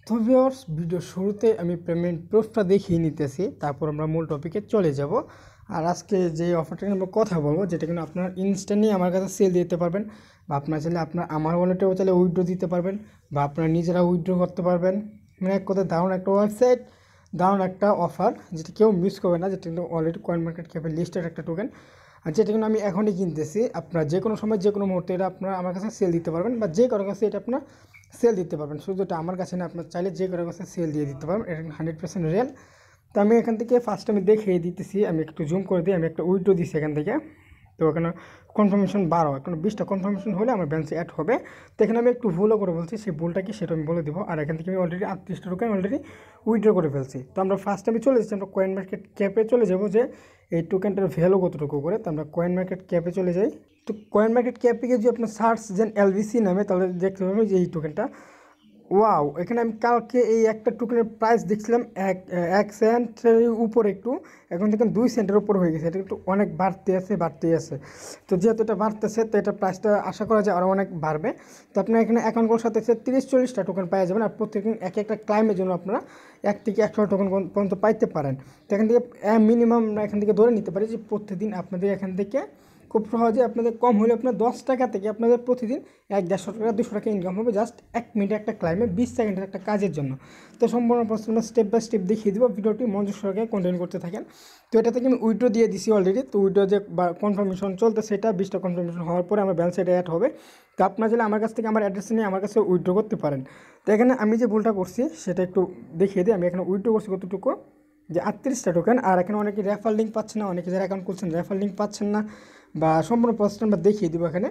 তো viewers, video শুরুতে আমি পেমেন্ট প্রুফটা দেখিয়ে নিতেছি, তারপর আমরা মূল টপিকে চলে যাব। আর আজকে যে অফারটা নিয়ে আমরা কথা বলবো, যেটা কিন্তু আপনারা ইনস্ট্যান্টলি আমার কাছে সেল দিতে পারবেন, বা আপনারা চাইলে আমার ওয়ালেটেও চাইলে উইথড্র দিতে পারবেন, বা আপনারা নিজেরা উইথড্র করতে পারবেন। মানে এক কথায় দারুণ একটা ওয়েবসাইট, দারুণ একটা অফার, যেটা কেউ মিস করবে না। যেটা কিন্তু অলরেডি কয়েন মার্কেট ক্যাপের লিস্টেড একটা টোকেন, আর যেটা কিন্তু আমি এখনই কিনতেছি। আপনারা যে কোনো সময় যে কোনো মুহূর্তে এটা আপনারা আমার কাছে সেল দিতে পারবেন, বা যে কারো কাছে এটা আপনার সেল দিতে পারবেন। শুধু এটা আমার কাছে না, আপনার চাইলে যে কারো কাছে সেল দিয়ে দিতে পারবেন। এটা 100% রিয়েল। তো আমি এখান থেকে ফার্স্ট আমি দেখিয়ে দিতেছি, আমি একটু জুম করে দিই। আমি একটা উইথড্র দিচ্ছি এখান থেকে। তো এখানে কনফার্মেশন 12, এখন 20টা কনফার্মেশন হলে আমার ব্যালেন্সে অ্যাড হবে। তো এখানে আমি একটু ভুলও করে বলছি, সেই ভুলটা কি সেটা আমি বলে দেবো। আর এখান থেকে আমি অলরেডি 38টা টোকেন অলরেডি উইথড্র করে ফেলছি। তো আমরা ফার্স্ট আমি চলে যাচ্ছি, আমরা কয়েন মার্কেট ক্যাপে চলে যাবো, যে এই টোকেনটার ভ্যালু কতটুকু করে। তো আমরা কয়েন মার্কেট ক্যাপে চলে যাই। তো কয়েন মার্কেট ক্যাপে গিয়ে যদি আপনার সার্চ যেন এলবিসি নামে, তাহলে দেখতে পাবেন যে এই টোকেনটা, ওয়াও। এখানে আমি কালকে এই একটা টোকেনের প্রাইস দেখছিলাম এক সেন্টের উপর, একটু এখন থেকে 2 সেন্টের উপর হয়ে গেছে। এটা একটু অনেক বাড়তেই আছে। তো যেহেতু এটা বাড়তেছে, তো এটা প্রাইসটা আশা করা যায় আরও অনেক বাড়বে। তো আপনার এখানে অ্যাকাউন্টগুলোর সাথে 30-40টা টোকেন পাওয়া যাবেন। আর প্রত্যেকদিন একটা ক্লাইমের জন্য আপনারা 1 থেকে 100 টোকেন পর্যন্ত পাইতে পারেন। তো এখান থেকে মিনিমাম এখান থেকে ধরে নিতে পারি যে প্রত্যেকদিন আপনাদের এখান থেকে খুব সহজে, আপনাদের কম হলে আপনার 10 টাকা থেকে আপনাদের প্রতিদিন 100-150 টাকা 200 টাকা ইনকাম হবে, জাস্ট 1 মিনিটে একটা ক্লাইমে 20 সেকেন্ডের একটা কাজের জন্য। তো সম্পূর্ণ প্রশ্ন স্টেপ বাই স্টেপ দেখিয়ে দেবো, ভিডিওটি মনোযোগ সহকারে কন্টিনিউ করতে থাকেন। তো এটা থেকে আমি উইথড্র দিয়ে দিছি অলরেডি। তো উইথড্র যে কনফার্মেশন চলতে, সেটা 20টা কনফার্মেশন হওয়ার পরে আমার ব্যালেন্স এটা অ্যাড হবে। তো আপনারা চাইলে আমার কাছ থেকে আমার অ্যাড্রেস নিয়ে আমার কাছে উইথড্র করতে পারেন। তো এখানে আমি যে ভুলটা করছি সেটা একটু দেখিয়ে দিই। আমি এখানে উইথড্র করছি কতটুকু, যে 38টা টোকেন। আর এখানে অনেকে রেফার লিঙ্ক পাচ্ছেন না, অনেকে যারা অ্যাকাউন্ট করছেন রেফার লিঙ্ক পাচ্ছেন না, বা সম্পূর্ণ প্রসেসটা আমরা দেখিয়ে দেবো এখানে।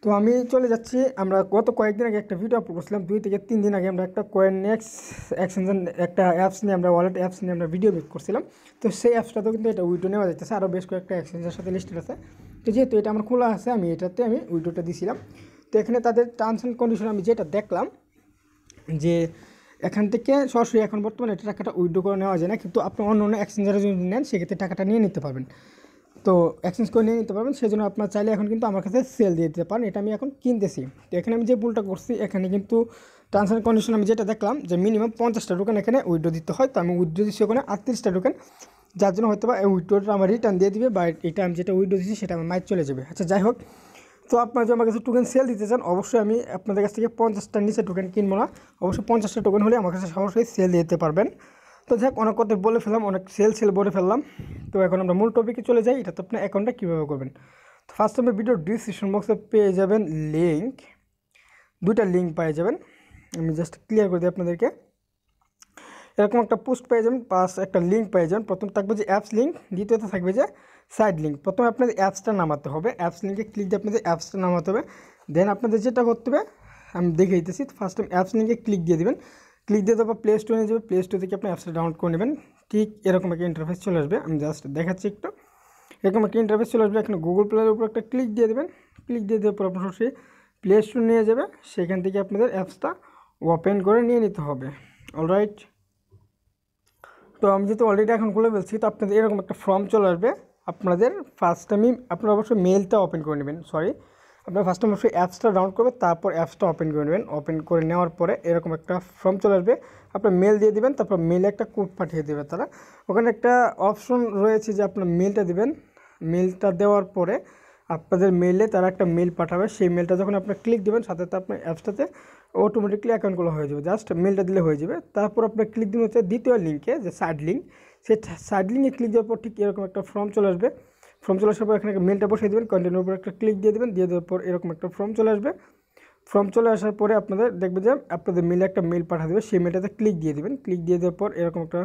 তো আমি চলে যাচ্ছি, আমরা গত কয়েকদিন আগে একটা ভিডিও আপলোড করছিলাম, 2 থেকে 3 দিন আগে আমরা একটা কয়েন এক্সচেঞ্জ একটা অ্যাপস নিয়ে, আমরা ওয়ালেট অ্যাপস নিয়ে আমরা ভিডিও মেক করছিলাম। তো সেই অ্যাপসটাতেও কিন্তু এটা উইড্রো নেওয়া যাইতেছে, আরও বেশ কয়েকটা এক্সচেঞ্জের সাথে লিস্টেড আছে। তো যেহেতু এটা আমার খোলা আছে, আমি এটাতে আমি উইড্রোটা দিয়েছিলাম। তো এখানে তাদের টার্মস অ্যান্ড কন্ডিশন আমি যেটা দেখলাম, যে এখান থেকে সরাসরি এখন বর্তমানে এটা টাকাটা উইথড্র করে নেওয়া যায় না, কিন্তু আপনি অন্য এক্সচেঞ্জারে যদি নেন, সেক্ষেত্রে টাকাটা নিয়ে নিতে পারবেন। তো এক্সচেঞ্জ করে নিয়ে নিতে পারবেন, সেই জন্য আপনার চাইলে এখন কিন্তু আমার কাছে সেল দিয়ে দিতে পারেন। এটা আমি এখন কিনতেছি। তো এখানে আমি যে ভুলটা করছি, এখানে কিন্তু টার্মস অ্যান্ড কন্ডিশন আমি যেটা দেখলাম, যে মিনিমাম 50টা টোকেন এখানে উইথড্র দিতে হয়। তো আমি উইথড্র দিচ্ছি ওখানে 38টা টোকেন, যার জন্য হয়তো বা এই উইথড্রটা আমার রিটার্ন দিয়ে দিবে, বা এটা আমি যেটা উইথড্র দিচ্ছি সেটা আমার মাইক চলে যাবে। আচ্ছা, যাই হোক। তো আপনারা যদি আমার কাছে টোকেন সেল দিতে চান, অবশ্যই আমি আপনাদের কাছ থেকে 50টার নিচে টোকেন কিনবো না। অবশ্যই 50টা টোকেন হলে আমার কাছে সরাসরি সেল দিতে পারবেন। তো যাক, অনেক কথা বলে ফেললাম, অনেক সেল বলে ফেললাম। তো এখন আমরা মূল টপিকে চলে যাই। এটা তো আপনার অ্যাকাউন্টটা কীভাবে করবেন। তো ফার্স্ট আপনি ভিডিও ডিসক্রিপশন বক্সে পেয়ে যাবেন লিঙ্ক, 2টা লিঙ্ক পেয়ে যাবেন। আমি জাস্ট ক্লিয়ার করে দিই আপনাদেরকে। এরকম একটা পোস্ট পেয়ে যাবেন, প্লাস একটা লিঙ্ক পেয়ে যাবেন। প্রথম থাকবে যে অ্যাপস লিঙ্ক, দ্বিতীয়ত থাকবে যে সাইড লিঙ্ক। প্রথমে আপনাদের অ্যাপসটা নামাতে হবে, অ্যাপস লিঙ্কে ক্লিক দিয়ে আপনাদের অ্যাপসটা নামাতে হবে। দেন আপনাদের যেটা করতে হবে আমি দেখে দিতেছি। ফার্স্ট টাইম অ্যাপস লিঙ্কে ক্লিক দিয়ে দেবেন। ক্লিক দিয়ে দেওয়ার পর প্লে স্টোরে নিয়ে যাবে, প্লে স্টোর থেকে আপনি অ্যাপসটা ডাউনলোড করে নেবেন। ঠিক এরকম একটা ইন্টারফেস চলে আসবে, আমি জাস্ট দেখাচ্ছি একটু। এরকম একটা ইন্টারফেস চলে আসবে। এখানে গুগল প্লের উপর একটা ক্লিক দিয়ে দেবেন। ক্লিক দিয়ে দেওয়ার পর আপনার সরাসরি প্লে স্টোর নিয়ে যাবে, সেখান থেকে আপনাদের অ্যাপসটা ওপেন করে নিয়ে নিতে হবে। অলরাইট। তো আমি যেহেতু অলরেডি এখন খুলে ফেলছি, তো আপনাদের এরকম একটা ফর্ম চলে আসবে। আপনাদের ফার্স্ট টাইমই আপনারা অবশ্যই মেলটা ওপেন করে নেবেন। আপনারা ফার্স্ট টাইম অবশ্যই অ্যাপসটা ডাউনলোড করবেন, তারপর অ্যাপসটা ওপেন করে নেবেন। ওপেন করে নেওয়ার পরে এরকম একটা ফর্ম চলে আসবে, আপনার মেল দিয়ে দেবেন। তারপর মেলে একটা কোড পাঠিয়ে দেবে তারা। ওখানে একটা অপশন রয়েছে যে আপনার মেলটা দেবেন। মেলটা দেওয়ার পরে আপনাদের মেলে তারা একটা মেল পাঠাবে। সেই মেলটা যখন আপনার ক্লিক দেবেন, সাথে সাথে আপনার অ্যাপসটাতে অটোমেটিকলি অ্যাকাউন্টগুলো হয়ে যাবে। জাস্ট মেলটা দিলে হয়ে যাবে। তারপর আপনার ক্লিক দিন হচ্ছে দ্বিতীয় লিঙ্কে, যে সাইড লিঙ্ক। সেই সাইড লিঙ্কে ক্লিক দেওয়ার পর ঠিক এরকম একটা ফর্ম চলে আসবে। ফর্ম চলে আসার পর এখানে মেলটা বসিয়ে দেবেন, কন্টিনিউর উপর একটা ক্লিক দিয়ে দেবেন। দিয়ে দেওয়ার পর এরকম একটা ফর্ম চলে আসবে। ফর্ম চলে আসার পরে আপনাদের দেখবে যে আপনাদের মেলে একটা মেল পাঠিয়ে দেবে, সেই মেলটাতে ক্লিক দিয়ে দেবেন। ক্লিক দিয়ে দেওয়ার পর এরকম একটা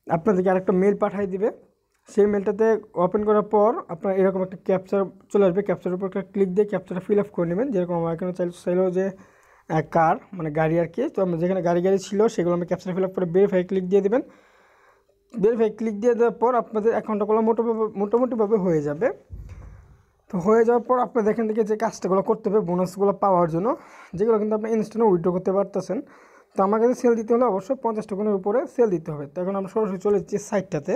আপনাদেরকে আরেকটা মেল পাঠিয়ে দিবে। সেই মেলটাতে ওপেন করার পর আপনার এরকম একটা ক্যাপচার চলে আসবে। ক্যাপচারের উপর একটা ক্লিক দিয়ে ক্যাপচারটা ফিল আপ করে নেবেন। যেরকম আমার এখানে চাইলো যে কার মানে গাড়ি আর কি। তো আমরা যেখানে গাড়ি ছিল সেগুলো আমরা ক্যাপচার ফিল আপ করে ভেরিফাই ক্লিক দিয়ে দেবেন। ভেরিফাই ক্লিক দিয়ে দেওয়ার পর আপনাদের অ্যাকাউন্টগুলো মোটামুটিভাবে হয়ে যাবে। তো হয়ে যাওয়ার পর আপনাদের এখান থেকে যে কাজটাগুলো করতে হবে বোনাসগুলো পাওয়ার জন্য, যেগুলো কিন্তু আপনি ইনস্ট্যান্টে উইথড্র করতে পারতেছেন। তো আমার কাছে সেল দিতে হলে অবশ্যই 50 টোকেনের উপরে সেল দিতে হবে। তো এখন আমরা সরাসরি চলে যাচ্ছি সাইটটাতে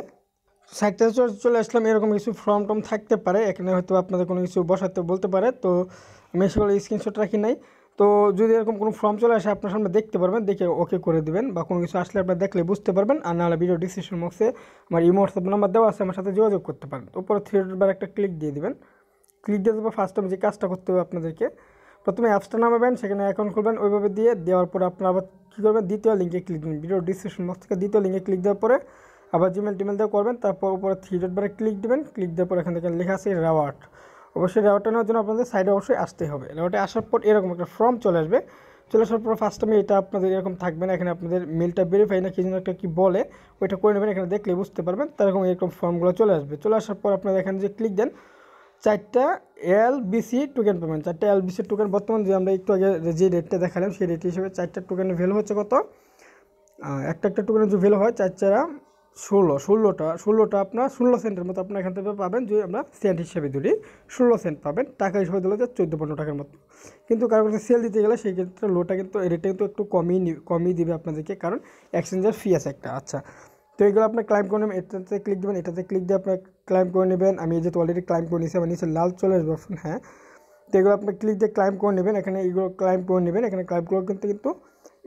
চলে আসলাম। এরকম কিছু ফর্ম টর্ম থাকতে পারে, এখানে হয়তো আপনাদের কোনো কিছু বসাতে বলতে পারে। তো আমি সেগুলো স্ক্রিনশট রাখি নাই। তো তো যদি এরকম কোনো ফর্ম চলে আসে আপনার সামনে দেখতে পারবেন, দেখে ওকে করে দিবেন, বা কোনো কিছু আসলে আপনারা দেখলে বুঝতে পারবেন। আর নাহলে ভিডিও ডিসক্রিপশন বক্সে আমার ইমো হোয়াটসঅ্যাপ নাম্বার দেওয়া আছে, আমার সাথে যোগাযোগ করতে পারেন। তো উপরে থ্রি ডট বার একটা ক্লিক দিয়ে দিবেন। ক্লিক দিয়ে দেবো ফার্স্ট টাইম যে কাজটা করতে হবে আপনাদেরকে, প্রথমে অ্যাপসটা নামাবেন, সেখানে অ্যাকাউন্ট খুলবেন, ওইভাবে দিয়ে দেওয়ার পরে আপনারা আবার কী করবেন, দ্বিতীয় লিঙ্কে ক্লিক দিন। ভিডিও ডিসক্রিপশন বক্স থেকে দ্বিতীয় লিঙ্কে ক্লিক দেওয়ার পরে আবার জিমেল টিমেল দিয়ে করবেন। তারপর উপরে থ্রি ডট বারে ক্লিক দেবেন। ক্লিক দেওয়ার পর এখান থেকে লেখা আছে রেওয়ার্ড। অবশ্যই রেওয়ার্ডটা নেওয়ার জন্য আপনাদের সাইডে অবশ্যই আসতে হবে। রেওয়ার্ডে আসার পর এরকম একটা ফর্ম চলে আসবে। চলে আসার পর ফার্স্ট টাইমে এটা আপনাদের এরকম থাকবে না, এখানে আপনাদের মেলটা ভেরিফাই না কি যেন একটা কী বলে, ওইটা করে নেবেন। এখানে দেখলে বুঝতে পারবেন। তারকম এরকম ফর্মগুলো চলে আসবে। চলে আসার পর আপনারা এখানে যে ক্লিক দেন, 4টা LBC টোকেন পাবেন। 4টা LBC টোকেন বর্তমান যে আমরা একটু আগে যে রেটটা দেখালাম সেই রেট হিসেবে 4টা টোকেনের ভ্যালু হচ্ছে কত, একটা টোকেনের যে ভ্যালু হয় 4 ষোলোটা আপনার 16 সেন্টের মতো আপনার এখান থেকে পাবেন। যদি আমরা সেন্ট হিসেবে ধরি 16 সেন্ট পাবেন, টাকা হিসেবে দিলে 14-15 টাকার মতো। কিন্তু কারো কাছে সেল দিতে গেলে সেই ক্ষেত্রে লোটা কিন্তু রেটটা কিন্তু একটু কমই দিবে আপনাদেরকে, কারণ এক্সচেঞ্জের ফি আছে একটা। আচ্ছা, তো এইগুলো আপনার ক্লাইম করে নেবেন। এটাতে ক্লিক দেবেন, এটাতে ক্লিক দিয়ে আপনার ক্লাইম করে নেবেন। আমি যেহেতু অলরেডি ক্লাইম করে নিয়েছি, আমার নিচে লাল চলে আসবে অপশন। হ্যাঁ, তো এগুলো আপনি ক্লিক দিয়ে ক্লাইম করে নেবেন। এখানে এগুলো ক্লাইম করে নেবেন। এখানে ক্লাইমগুলো কিন্তু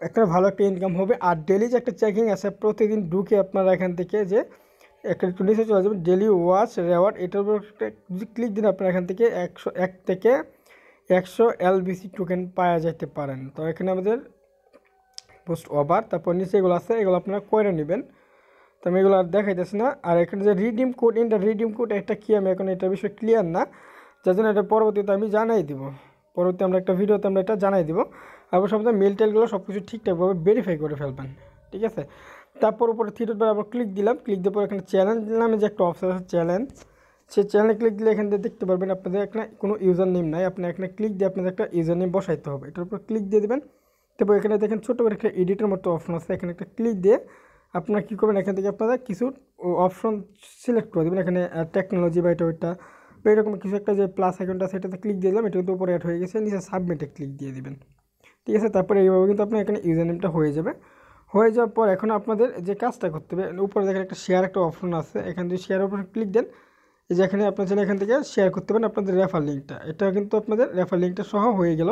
একটা ভালো একটা ইনকাম হবে। আর ডেলি যে একটা চেকিং আছে, প্রতিদিন ঢুকে আপনারা এখান থেকে যে একটা একটু নিচে চলে যাবেন, ডেলি ওয়াচ রেওয়ার্ড, এটার উপর যদি ক্লিক দিন আপনারা এখান থেকে 1 থেকে 100 LBC টোকেন পাওয়া যেতে পারেন। তো এখানে আমাদের পোস্ট ওভার, তারপর নিচে এগুলো আছে, এগুলো আপনারা করে নেবেন। তো আমি এগুলো আর দেখাইতেছি না। আর এখানে যে রিডিম কোড, রিডিম কোড একটা কি, আমি এখন এটার বিষয়ে ক্লিয়ার না, যার জন্য এটা পরবর্তীতে আমি জানাই দিব। পরবর্তী আমরা একটা ভিডিওতে আমরা এটা জানাই দিব। আর সবসময় মেল টেলগুলো সব কিছু ঠিকঠাকভাবে ভেরিফাই করে ফেলবেন, ঠিক আছে। তারপর উপরে থ্রি ডট বার আবার ক্লিক দিলাম। ক্লিক দেওয়ার পর এখানে চ্যালেঞ্জ নামে যে একটা অপশন আছে চ্যালেঞ্জ, সেই চ্যানেলে ক্লিক দিলে এখান থেকে দেখতে পারবেন আপনাদের এখানে কোনো ইউজার নেম নাই। আপনি এখানে ক্লিক দিয়ে আপনাদের একটা ইউজার নেম বসাইতে হবে। এটার উপর ক্লিক দিয়ে দেবেন। তারপর এখানে দেখেন ছোটো করে একটা এডিটের মতো অপশন আছে, এখানে একটা ক্লিক দিয়ে আপনারা কী করবেন, এখান থেকে আপনারা কিছু অপশন সিলেক্ট করে দেবেন। এখানে টেকনোলজি বা এটা ওইটা বা এরকম কিছু একটা যে প্লাস আইকনটা আছে এটাতে ক্লিক দিয়ে দিলাম। এটা কিন্তু উপরে অ্যাড হয়ে গেছে, নিচে সাবমিটে ক্লিক দিয়ে দিবেন, ঠিক আছে। তারপরে এইভাবে কিন্তু আপনার এখানে ইউজার নেমটা হয়ে যাবে। হয়ে যাওয়ার পর এখন আপনাদের যে কাজটা করতে হবে, উপরে দেখেন একটা শেয়ার একটা অপশন আছে, এখান থেকে শেয়ার অপশন ক্লিক দেন। এই যে এখানে আপনার চাইলে এখান থেকে শেয়ার করতে পারেন আপনাদের রেফার লিঙ্কটা। এটা কিন্তু আপনাদের রেফার লিঙ্কটা সহ হয়ে গেল।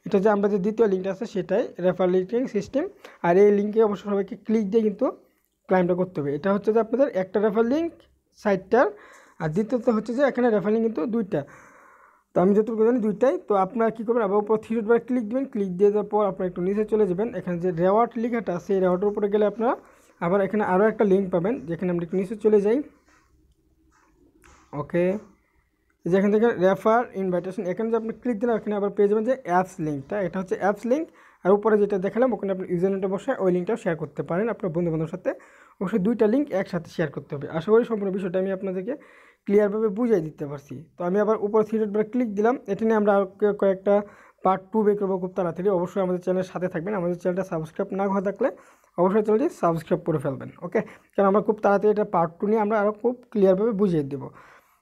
এটা যে আমরা যে দ্বিতীয় লিঙ্কটা আছে সেটাই রেফার লিঙ্কিং সিস্টেম। আর এই লিঙ্কে অবশ্যই সবাইকে ক্লিক দিয়ে কিন্তু ক্লাইমটা করতে হবে। এটা হচ্ছে যে আপনাদের একটা রেফার লিঙ্ক সাইটটার, আর দ্বিতীয়ত হচ্ছে যে এখানে রেফার লিঙ্ক কিন্তু 2টা। তো আমি যতটুকু জানি 2টাই। তো আপনারা কী করবেন, আবার উপর থ্রি ডট বারে ক্লিক দেবেন। ক্লিক দিয়ে দেওয়ার পর আপনারা একটু নিচে চলে যাবেন, এখানে যে রেওয়ার্ড লিখাটা আছে এই রেওয়ার্ডের উপরে গেলে আপনারা আবার এখানে আরও একটা লিঙ্ক পাবেন, যেখানে আমরা একটু নিচে চলে যাই। ওকে, যেখান থেকে রেফার ইনভাইটেশন, এখানে যে আপনি ক্লিক দিন, এখানে আবার পেয়ে যাবেন যে অ্যাপস লিঙ্কটা, এটা হচ্ছে অ্যাপস লিঙ্ক। আর উপরে যেটা দেখালাম ওখানে আপনি ইউজার নেমটা বসে ওই লিঙ্কটাও শেয়ার করতে পারেন আপনার বন্ধুবান্ধবের সাথে। অবশ্যই 2টা লিঙ্ক একসাথে শেয়ার করতে হবে। আশা করি সম্পূর্ণ বিষয়টা আমি আপনাদেরকে ক্লিয়ারভাবে বুঝিয়ে দিতে পারছি। তো আমি আবার উপরে থ্রি ডট বারে ক্লিক দিলাম। এটা নিয়ে আমরা কয়েকটা পার্ট 2 বের করবো খুব তাড়াতাড়ি। অবশ্যই আমাদের চ্যানেলের সাথে থাকবেন। আমাদের চ্যানেলটা সাবস্ক্রাইব না হয়ে থাকলে অবশ্যই চ্যানেলটি সাবস্ক্রাইব করে ফেলবেন, ওকে। কারণ আমরা খুব তাড়াতাড়ি এটা পার্ট 2 নিয়ে আমরা আরও খুব ক্লিয়ারভাবে বুঝিয়ে দেবো।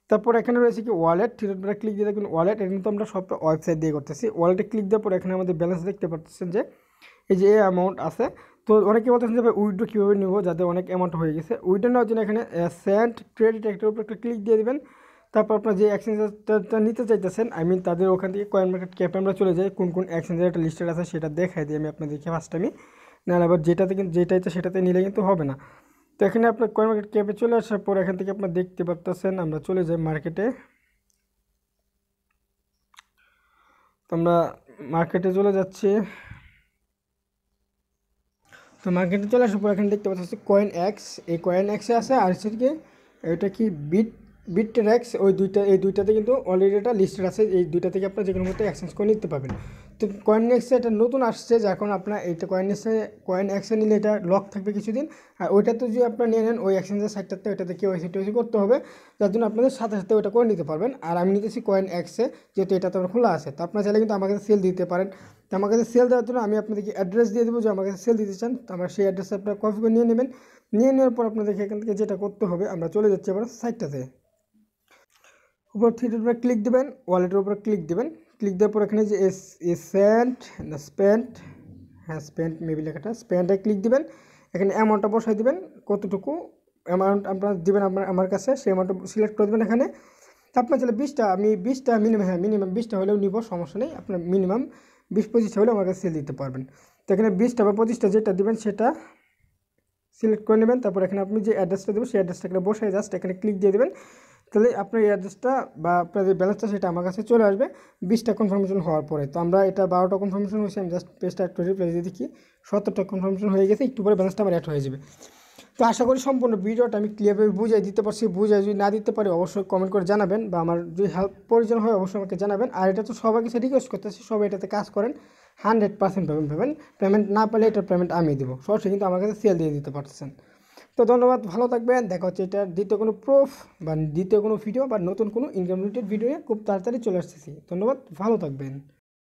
তারপর এখানে রয়েছে কি ওয়ালেট, থ্রি ডট বারে ক্লিক দিয়ে দেখুন ওয়ালেট, এটা কিন্তু আমরা সব ওয়েবসাইট দিয়ে করতেছি। ওয়ালেটে ক্লিক দেওয়ার পর এখানে আমাদের ব্যালেন্স দেখতে পাচ্ছেন যে এই যে অ্যামাউন্ট আছে। তো অনেকে বলতেছেন যে ভাই উইথড্র কীভাবে নেবো, যাদের অনেক অ্যামাউন্ট হয়ে গেছে। উইথড্র নেওয়ার জন্য এখানে সেন্ট ক্রেডিট একটার উপর একটা ক্লিক দিয়ে দেবেন। তারপর আপনার যে এক্সচেঞ্জারটা নিতে চাইতেছেন, তাদের ওখান থেকে কয়েন মার্কেট ক্যাপে আমরা চলে যাই, কোন কোন এক্সচেঞ্জার একটা লিস্টেড আছে সেটা দেখাই দিই আমি আপনাদেরকে ফার্স্ট টাইমে। নাহলে আবার যেটা ইচ্ছে সেটাতে নিলে কিন্তু হবে না। তো এখানে আপনার কয়েন মার্কেট ক্যাপে চলে আসার পর এখান থেকে আপনার দেখতে পাচ্ছেন আমরা চলে যাই মার্কেটে। তো আমরা মার্কেটে চলে যাচ্ছি। তো মার্কেটে চলে আসার পর এখানে দেখতে পাচ্ছি কয়েন এক্স, এই কয়েন এক্সে আছে। আর হচ্ছে কি এটা কি বিটরেক্স, এই দুইটাতে কিন্তু অলরেডি এটা লিস্টেড আছে। এই দুইটা থেকে আপনার যে কোনো মতো এক্সচেঞ্জ করে নিতে পারবেন। তো কয়েন এক্সে এটা নতুন আসছে, যে এখন আপনার এইটা কয়েন এক্সে নিলে এটা লক থাকবে কিছুদিন। আর ওইটাতে যদি আপনার নিয়ে নেন ওই এক্সচেঞ্জের সাইটটাতে, ওইটাতে কেওয়াইসি করতে হবে, যার জন্য আপনাদের সাথে সাথে ওইটা করে নিতে পারবেন। আর আমি নিতেছি কয়েন এক্সে, যেহেতু এটা তো আমার খোলা আছে। তো আপনার চাইলে কিন্তু আমার কাছে সেল দিতে পারেন। তো আমার কাছে সেল দেওয়ার জন্য আমি আপনাদেরকে অ্যাড্রেস দিয়ে দেবো, যে আমার কাছে সেল দিতে চান। তো আমার সেই অ্যাড্রেসে আপনারা কপি করে নিয়ে নেবেন। নিয়ে নেওয়ার পর আপনাদেরকে এখান থেকে যেটা করতে হবে, আমরা চলে যাচ্ছি আবার সাইটটাতে। উপর থ্রি ডট বারে ক্লিক দেবেন, ওয়ালেটের উপরে ক্লিক দেবেন। ক্লিক দেওয়ার পর এখানে যে স্পেন্ট মেবি লেখাটা স্পেন্টে ক্লিক দিবেন। এখানে অ্যামাউন্টটা বসাই দিবেন, কতটুকু অ্যামাউন্ট আপনার দেবেন আমার কাছে সেই অ্যামাউন্টটা সিলেক্ট করে দেবেন এখানে। আপনার চাইলে 20টা, আমি 20টা মিনিমাম, মিনিমাম 20টা হলেও নিব, সমস্যা নেই। আপনার মিনিমাম 20-25টা হলে আমার কাছে সেল দিতে পারবেন। তো এখানে 20টা বা 25টা যেটা দিবেন সেটা সিলেক্ট করে নেবেন। তারপর এখানে আপনি যে অ্যাড্রেসটা দেবেন সেই অ্যাড্রেসটা এখানে বসে জাস্ট এখানে ক্লিক দিয়ে দেবেন। তাহলে আপনার এই অ্যাড্রেসটা বা আপনার যে ব্যালেন্সটা সেটা আমার কাছে চলে আসবে 20টা কনফার্মেশন হওয়ার পরে। তো আমরা এটা 12টা কনফার্মেশন হয়েছে, আমি জাস্ট পেজটা একটু রিপ্লাই দিয়ে দেখি 17টা কনফার্মেশন হয়ে গেছে, একটু পরে ব্যালেন্সটা আমার অ্যাড হয়ে যাবে। তো আশা করি সম্পূর্ণ ভিডিওটা আমি ক্লিয়ারভাবে বুঝাই দিতে পারছি। বুঝাই যদি না দিতে পারি অবশ্যই কমেন্ট করে জানাবেন, বা আমার যদি হেল্প প্রয়োজন হয় অবশ্যই আমাকে জানাবেন। আর এটা তো সবাইকে রিকোয়েস্ট করতেছি, সবাই এটাতে কাজ করেন, 100% পেমেন্ট পাবেন। পেমেন্ট না পেলে এটার পেমেন্ট আমি দেবো, সরাসরি কিন্তু আমার কাছে সেল দিয়ে দিতে পারতেছেন। তো ধন্যবাদ, ভালো থাকবেন। দেখা হচ্ছে এটার দ্বিতীয় কোনো প্রুফ বা দ্বিতীয় কোনো ভিডিও বা নতুন কোনো ইনকাম রিলেটেড ভিডিও খুব তাড়াতাড়ি চলে আসতেছি। ধন্যবাদ, ভালো থাকবেন।